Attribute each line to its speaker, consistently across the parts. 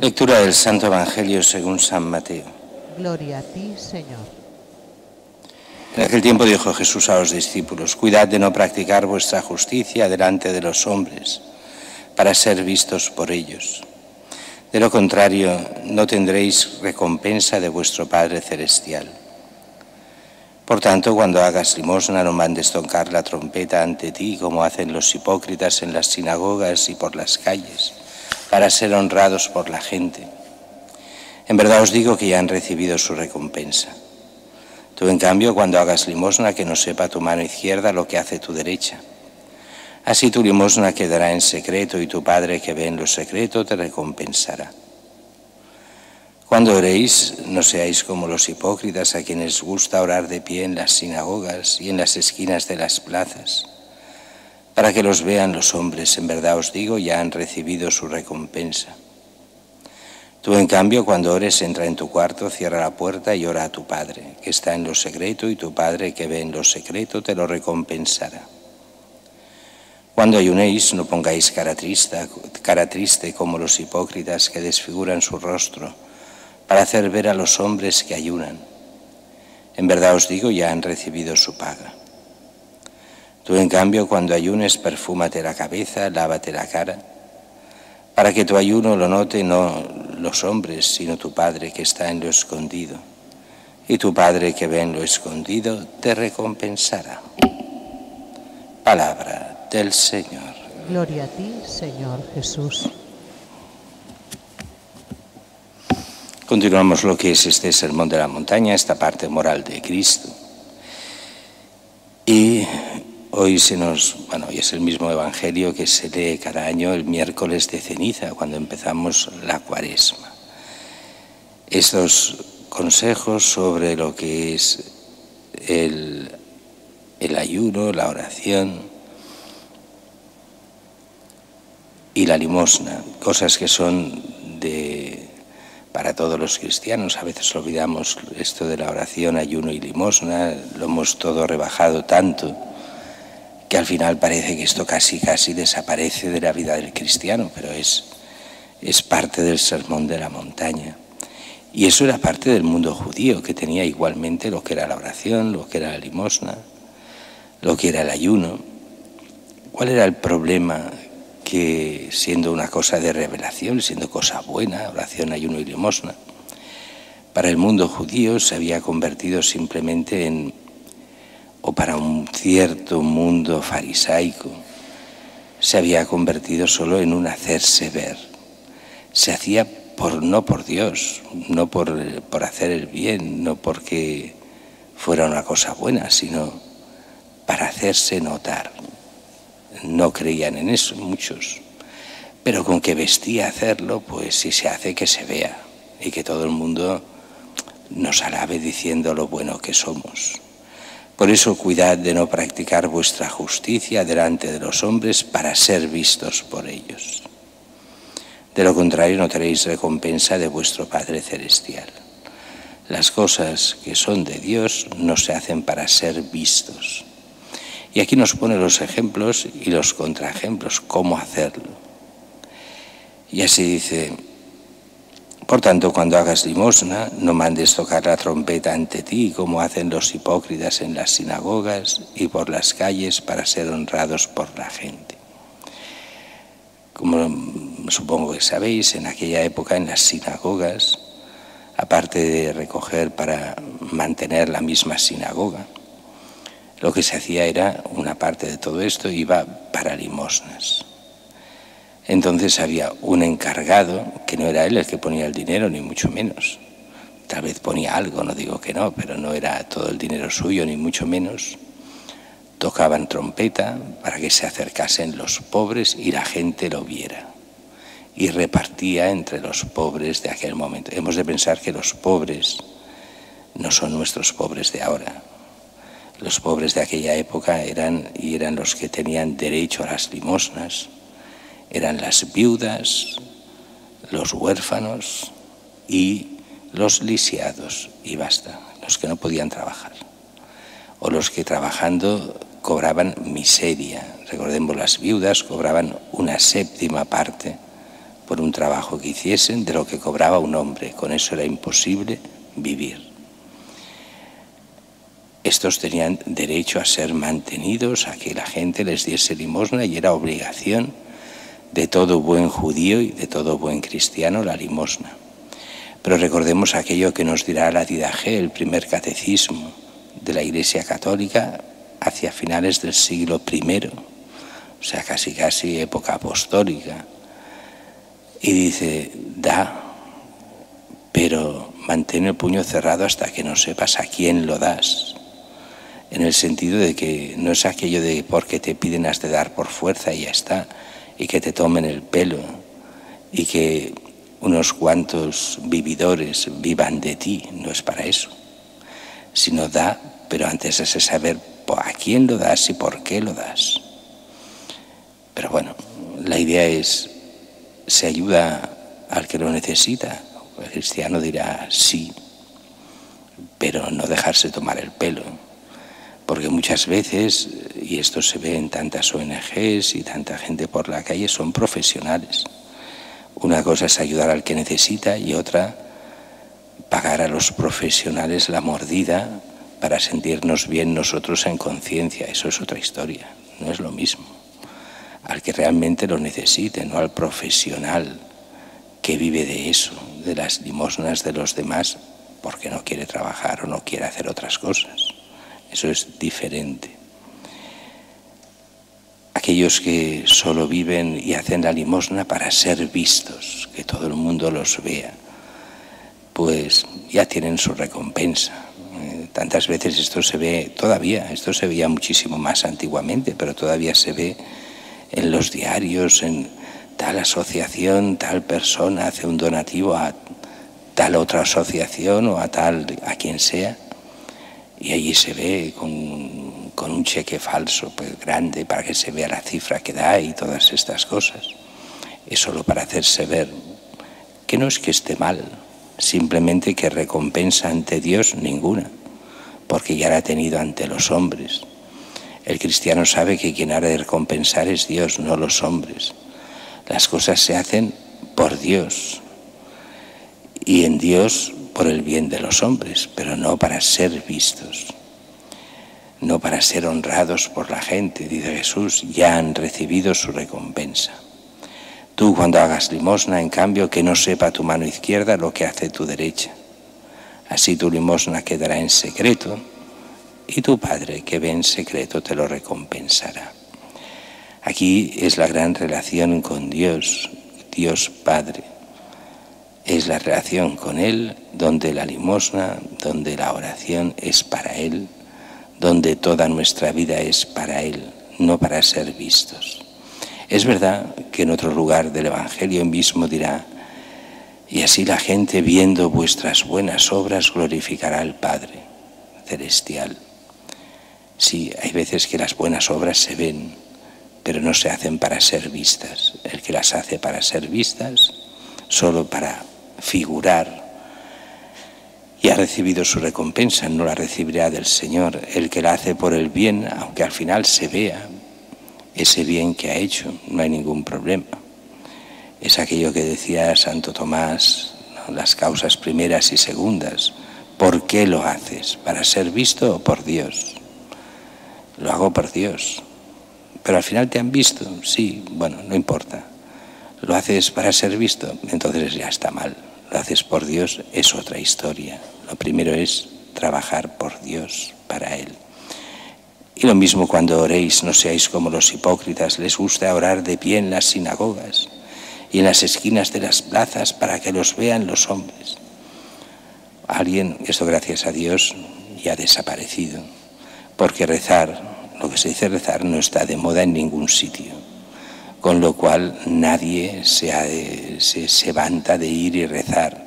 Speaker 1: Lectura del Santo Evangelio según San Mateo.
Speaker 2: Gloria a ti, Señor.
Speaker 1: En aquel tiempo dijo Jesús a los discípulos: cuidad de no practicar vuestra justicia delante de los hombres, para ser vistos por ellos. De lo contrario, no tendréis recompensa de vuestro Padre Celestial. Por tanto, cuando hagas limosna, no mandes tocar la trompeta ante ti, como hacen los hipócritas en las sinagogas y por las calles, para ser honrados por la gente. En verdad os digo que ya han recibido su recompensa. Tú, en cambio, cuando hagas limosna, que no sepa tu mano izquierda lo que hace tu derecha. Así tu limosna quedará en secreto, y tu Padre que ve en lo secreto te recompensará. Cuando oréis, no seáis como los hipócritas, a quienes gusta orar de pie en las sinagogas y en las esquinas de las plazas, para que los vean los hombres. En verdad os digo, ya han recibido su recompensa. Tú, en cambio, cuando ores, entra en tu cuarto, cierra la puerta y ora a tu Padre, que está en lo secreto, y tu Padre que ve en lo secreto te lo recompensará. Cuando ayunéis, no pongáis cara triste como los hipócritas, que desfiguran su rostro para hacer ver a los hombres que ayunan. En verdad os digo, ya han recibido su paga. Tú, en cambio, cuando ayunes, perfúmate la cabeza, lávate la cara, para que tu ayuno lo note no los hombres, sino tu Padre que está en lo escondido. Y tu Padre que ve en lo escondido te recompensará. Palabra del Señor.
Speaker 2: Gloria a ti, Señor Jesús.
Speaker 1: Continuamos lo que es este Sermón de la Montaña, esta parte moral de Cristo. Y hoy hoy es el mismo Evangelio que se lee cada año el miércoles de ceniza, cuando empezamos la Cuaresma. Estos consejos sobre lo que es el ayuno, la oración y la limosna, cosas que son para todos los cristianos. A veces olvidamos esto de la oración, ayuno y limosna, lo hemos todo rebajado tanto que al final parece que esto casi desaparece de la vida del cristiano, pero es parte del Sermón de la Montaña. Y eso era parte del mundo judío, que tenía igualmente lo que era la oración, lo que era la limosna, lo que era el ayuno. ¿Cuál era el problema? Que siendo una cosa de revelación, siendo cosa buena, oración, ayuno y limosna, para el mundo judío se había convertido simplemente o para un cierto mundo farisaico, se había convertido solo en un hacerse ver. Se hacía no por Dios, no por hacer el bien, no porque fuera una cosa buena, sino para hacerse notar. No creían en eso muchos, pero con que vestía hacerlo, pues si se hace, que se vea y que todo el mundo nos alabe diciendo lo bueno que somos. Por eso cuidad de no practicar vuestra justicia delante de los hombres para ser vistos por ellos. De lo contrario, no tenéis recompensa de vuestro Padre Celestial. Las cosas que son de Dios no se hacen para ser vistos. Y aquí nos pone los ejemplos y los contraejemplos, cómo hacerlo. Y así dice: por tanto, cuando hagas limosna, no mandes tocar la trompeta ante ti, como hacen los hipócritas en las sinagogas y por las calles, para ser honrados por la gente. Como supongo que sabéis, en aquella época en las sinagogas, aparte de recoger para mantener la misma sinagoga, lo que se hacía era, una parte de todo esto iba para limosnas. Entonces había un encargado, que no era él el que ponía el dinero, ni mucho menos. Tal vez ponía algo, no digo que no, pero no era todo el dinero suyo, ni mucho menos. Tocaban trompeta para que se acercasen los pobres y la gente lo viera. Y repartía entre los pobres de aquel momento. Hemos de pensar que los pobres no son nuestros pobres de ahora. Los pobres de aquella época eran los que tenían derecho a las limosnas, eran las viudas, los huérfanos y los lisiados, y basta, los que no podían trabajar, o los que trabajando cobraban miseria. Recordemos, las viudas cobraban una séptima parte por un trabajo que hiciesen de lo que cobraba un hombre. Con eso era imposible vivir. Estos tenían derecho a ser mantenidos, a que la gente les diese limosna, y era obligación de todo buen judío y de todo buen cristiano la limosna. Pero recordemos aquello que nos dirá la Didache, el primer catecismo de la Iglesia Católica, hacia finales del siglo I, o sea, casi época apostólica. Y dice, da, pero mantén el puño cerrado hasta que no sepas a quién lo das. En el sentido de que no es aquello de porque te piden has de dar por fuerza y ya está, y que te tomen el pelo, y que unos cuantos vividores vivan de ti, no es para eso. Sino da, pero antes es saber a quién lo das y por qué lo das. Pero bueno, la idea es, ¿se ayuda al que lo necesita? El cristiano dirá sí, pero no dejarse tomar el pelo. Porque muchas veces, y esto se ve en tantas ONGs y tanta gente por la calle, son profesionales. Una cosa es ayudar al que necesita y otra, pagar a los profesionales la mordida para sentirnos bien nosotros en conciencia. Eso es otra historia, no es lo mismo. Al que realmente lo necesite, no al profesional que vive de eso, de las limosnas de los demás, porque no quiere trabajar o no quiere hacer otras cosas. Eso es diferente. Aquellos que solo viven y hacen la limosna para ser vistos, que todo el mundo los vea, pues ya tienen su recompensa. Tantas veces esto se ve todavía, esto se veía muchísimo más antiguamente, pero todavía se ve en los diarios, en tal asociación, tal persona hace un donativo a tal otra asociación o a quien sea. Y allí se ve con un cheque falso, pues grande, para que se vea la cifra que da y todas estas cosas. Es solo para hacerse ver, que no es que esté mal, simplemente que recompensa ante Dios ninguna, porque ya la ha tenido ante los hombres. El cristiano sabe que quien ha de recompensar es Dios, no los hombres. Las cosas se hacen por Dios y en Dios por el bien de los hombres, pero no para ser vistos, no para ser honrados por la gente. Dice Jesús, ya han recibido su recompensa. Tú cuando hagas limosna, en cambio, que no sepa tu mano izquierda lo que hace tu derecha. Así tu limosna quedará en secreto y tu Padre que ve en secreto te lo recompensará. Aquí es la gran relación con Dios, Dios Padre. Es la relación con Él, donde la limosna, donde la oración es para Él, donde toda nuestra vida es para Él, no para ser vistos. Es verdad que en otro lugar del Evangelio mismo dirá, y así la gente viendo vuestras buenas obras glorificará al Padre Celestial. Sí, hay veces que las buenas obras se ven, pero no se hacen para ser vistas. El que las hace para ser vistas, solo para figurar, y ha recibido su recompensa, no la recibirá del Señor. El que la hace por el bien, aunque al final se vea ese bien que ha hecho, no hay ningún problema. Es aquello que decía Santo Tomás, ¿no? Las causas primeras y segundas. ¿Por qué lo haces? ¿Para ser visto o por Dios? Lo hago por Dios. Pero al final te han visto, sí, bueno, no importa. ¿Lo haces para ser visto? Entonces ya está mal. Lo haces por Dios, es otra historia. Lo primero es trabajar por Dios, para Él. Y lo mismo cuando oréis, no seáis como los hipócritas, les gusta orar de pie en las sinagogas y en las esquinas de las plazas para que los vean los hombres. Alguien, esto gracias a Dios, ya ha desaparecido, porque rezar, lo que se dice rezar, no está de moda en ningún sitio. Con lo cual nadie se vanta de ir y rezar.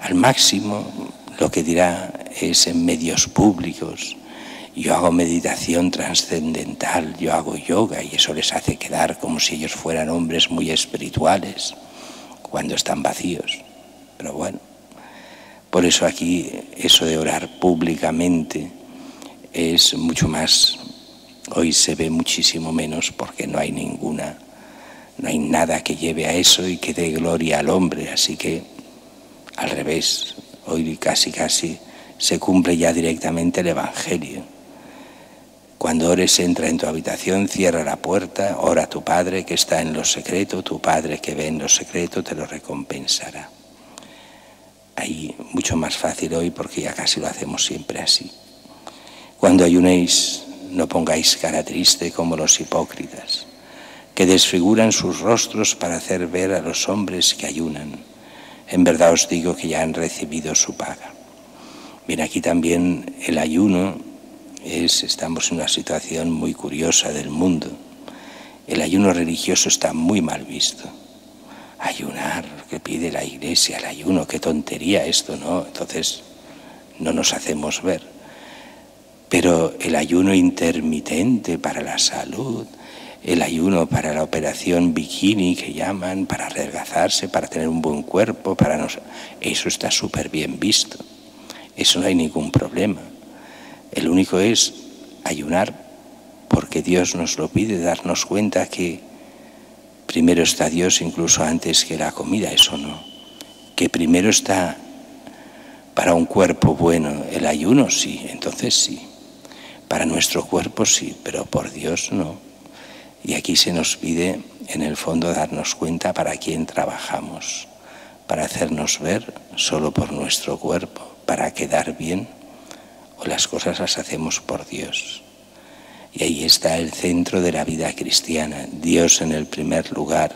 Speaker 1: Al máximo lo que dirá es en medios públicos, yo hago meditación trascendental, yo hago yoga, y eso les hace quedar como si ellos fueran hombres muy espirituales, cuando están vacíos. Pero bueno, por eso aquí eso de orar públicamente es mucho más, hoy se ve muchísimo menos porque no hay ninguna No hay nada que lleve a eso y que dé gloria al hombre, así que al revés, hoy casi se cumple ya directamente el Evangelio. Cuando ores, entra en tu habitación, cierra la puerta, ora a tu Padre que está en lo secreto, tu Padre que ve en lo secreto te lo recompensará. Ahí mucho más fácil hoy porque ya casi lo hacemos siempre así. Cuando ayunéis, no pongáis cara triste como los hipócritas, que desfiguran sus rostros para hacer ver a los hombres que ayunan. En verdad os digo que ya han recibido su paga. Bien, aquí también el ayuno estamos en una situación muy curiosa del mundo. El ayuno religioso está muy mal visto. Ayunar, que pide la Iglesia, el ayuno, qué tontería esto, ¿no? Entonces no nos hacemos ver. Pero el ayuno intermitente para la salud, el ayuno para la operación bikini que llaman, para adelgazarse, para tener un buen cuerpo, eso está súper bien visto. Eso no hay ningún problema. El único es ayunar porque Dios nos lo pide, darnos cuenta que primero está Dios incluso antes que la comida, eso no. Que primero está para un cuerpo bueno el ayuno, sí, entonces sí. Para nuestro cuerpo sí, pero por Dios no. Y aquí se nos pide, en el fondo, darnos cuenta para quién trabajamos, para hacernos ver solo por nuestro cuerpo, para quedar bien, o las cosas las hacemos por Dios. Y ahí está el centro de la vida cristiana, Dios en el primer lugar,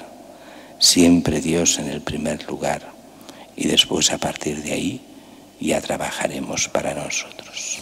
Speaker 1: siempre Dios en el primer lugar. Y después, a partir de ahí, ya trabajaremos para nosotros.